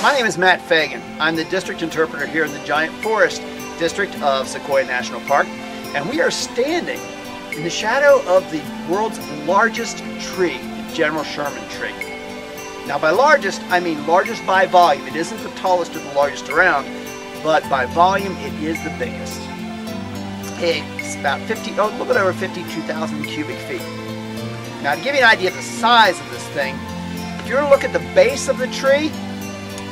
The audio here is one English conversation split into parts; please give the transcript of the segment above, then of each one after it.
My name is Matt Fagan. I'm the district interpreter here in the Giant Forest District of Sequoia National Park, and we are standing in the shadow of the world's largest tree, the General Sherman tree. Now by largest, I mean largest by volume. It isn't the tallest or the largest around, but by volume it is the biggest. It's about a little bit over 52,000 cubic feet. Now to give you an idea of the size of this thing, if you were to look at the base of the tree,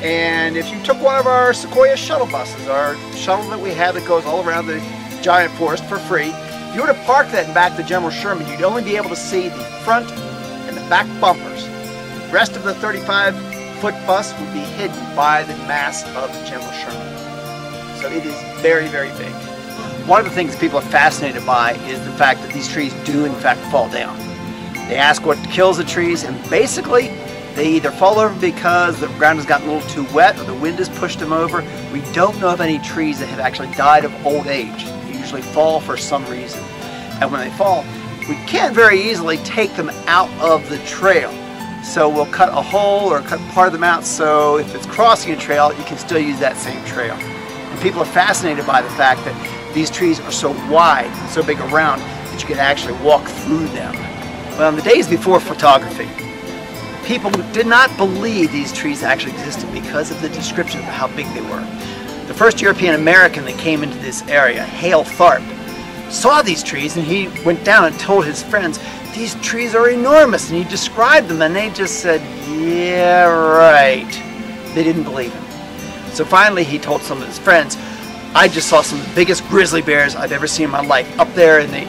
and if you took one of our Sequoia shuttle buses, our shuttle that we have that goes all around the Giant Forest for free, if you were to park that in back of the General Sherman, you'd only be able to see the front and the back bumpers. The rest of the 35-foot bus would be hidden by the mass of the General Sherman. So it is very, very big. One of the things people are fascinated by is the fact that these trees do in fact fall down. They ask what kills the trees, and basically they either fall over because the ground has gotten a little too wet or the wind has pushed them over. We don't know of any trees that have actually died of old age. They usually fall for some reason. And when they fall, we can't very easily take them out of the trail. So we'll cut a hole or cut part of them out, so if it's crossing a trail, you can still use that same trail. And people are fascinated by the fact that these trees are so wide, so big around, that you can actually walk through them. Well, in the days before photography, people did not believe these trees actually existed because of the description of how big they were. The first European American that came into this area, Hale Tharp, saw these trees and he went down and told his friends, "These trees are enormous," and he described them and they just said, "Yeah, right." They didn't believe him. So finally he told some of his friends, "I just saw some of the biggest grizzly bears I've ever seen in my life up there in the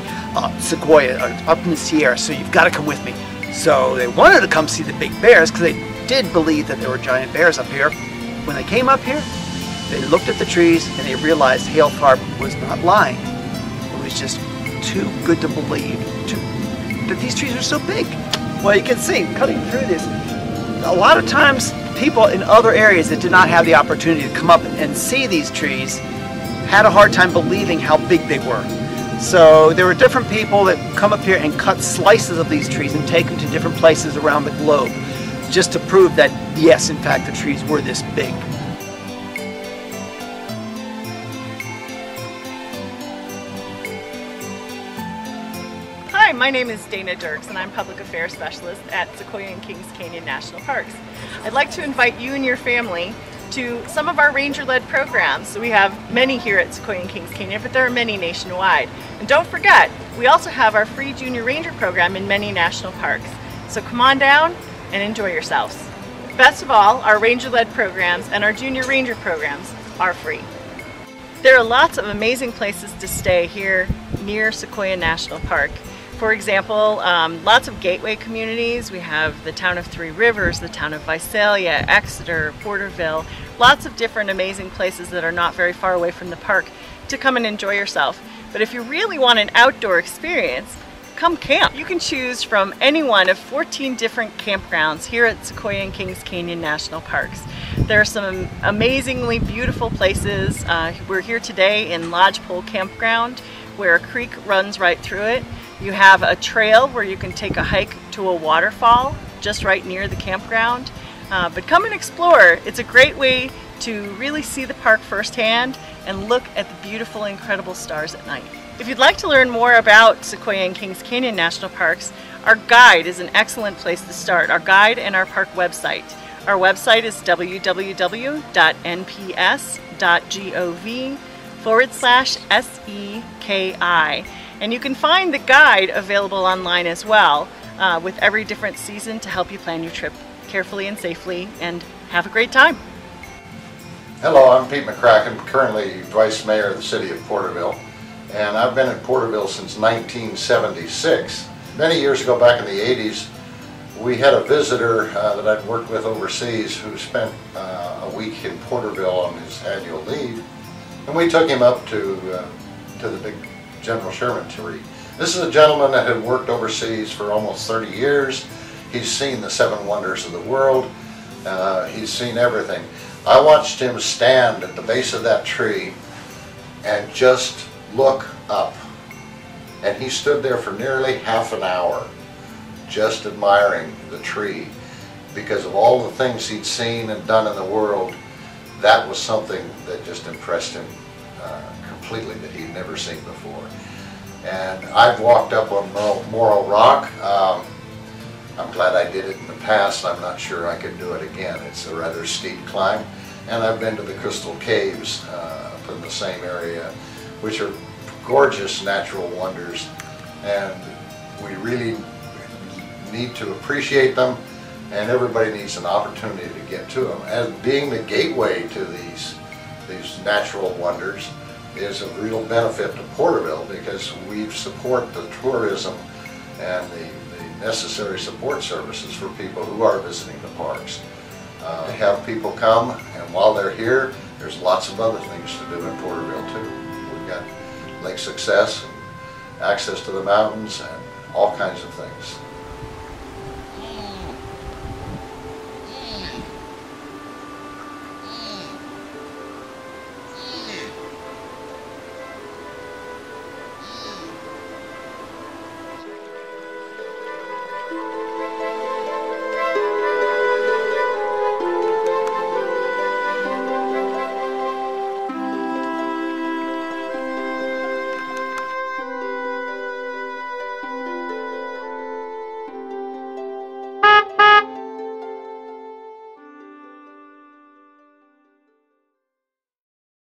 Sequoia, up in the Sierra, so you've got to come with me." So they wanted to come see the big bears because they did believe that there were giant bears up here. When they came up here, they looked at the trees and they realized Hale Tharp was not lying. It was just too good to believe that these trees are so big. Well, you can see, cutting through this, a lot of times people in other areas that did not have the opportunity to come up and see these trees had a hard time believing how big they were. So there were different people that come up here and cut slices of these trees and take them to different places around the globe just to prove that, yes, in fact, the trees were this big. Hi, my name is Dana Dirks and I'm Public Affairs Specialist at Sequoia and Kings Canyon National Parks. I'd like to invite you and your family to some of our ranger-led programs. So we have many here at Sequoia and Kings Canyon, but there are many nationwide. And don't forget, we also have our free Junior Ranger program in many national parks. So come on down and enjoy yourselves. Best of all, our ranger-led programs and our Junior Ranger programs are free. There are lots of amazing places to stay here near Sequoia National Park. For example, lots of gateway communities. We have the town of Three Rivers, the town of Visalia, Exeter, Porterville, lots of different amazing places that are not very far away from the park to come and enjoy yourself. But if you really want an outdoor experience, come camp. You can choose from any one of 14 different campgrounds here at Sequoia and Kings Canyon National Parks. There are some amazingly beautiful places. We're here today in Lodgepole Campground, where a creek runs right through it. You have a trail where you can take a hike to a waterfall just right near the campground. But come and explore. It's a great way to really see the park firsthand and look at the beautiful, incredible stars at night. If you'd like to learn more about Sequoia and Kings Canyon National Parks, our guide is an excellent place to start. Our guide and our park website. Our website is www.nps.gov/SEKI. And you can find the guide available online as well with every different season to help you plan your trip carefully and safely and have a great time. Hello, I'm Pete McCracken, currently Vice Mayor of the City of Porterville, and I've been in Porterville since 1976. Many years ago, back in the 80s, we had a visitor that I'd worked with overseas who spent a week in Porterville on his annual leave, and we took him up to the big General Sherman tree. This is a gentleman that had worked overseas for almost 30 years. He's seen the 7 wonders of the world. He's seen everything. I watched him stand at the base of that tree and just look up. And he stood there for nearly half an hour just admiring the tree. because of all the things he'd seen and done in the world. That was something that just impressed him completely, that he'd never seen before. And I've walked up on Morro Rock. I'm glad I did it in the past. I'm not sure I could do it again. It's a rather steep climb. And I've been to the Crystal Caves up in the same area, which are gorgeous natural wonders, and we really need to appreciate them, and everybody needs an opportunity to get to them. As being the gateway to these natural wonders is a real benefit to Porterville, because we support the tourism and the necessary support services for people who are visiting the parks. To have people come, and while they're here, there's lots of other things to do in Porterville too. We've got Lake Success, and access to the mountains, and all kinds of things.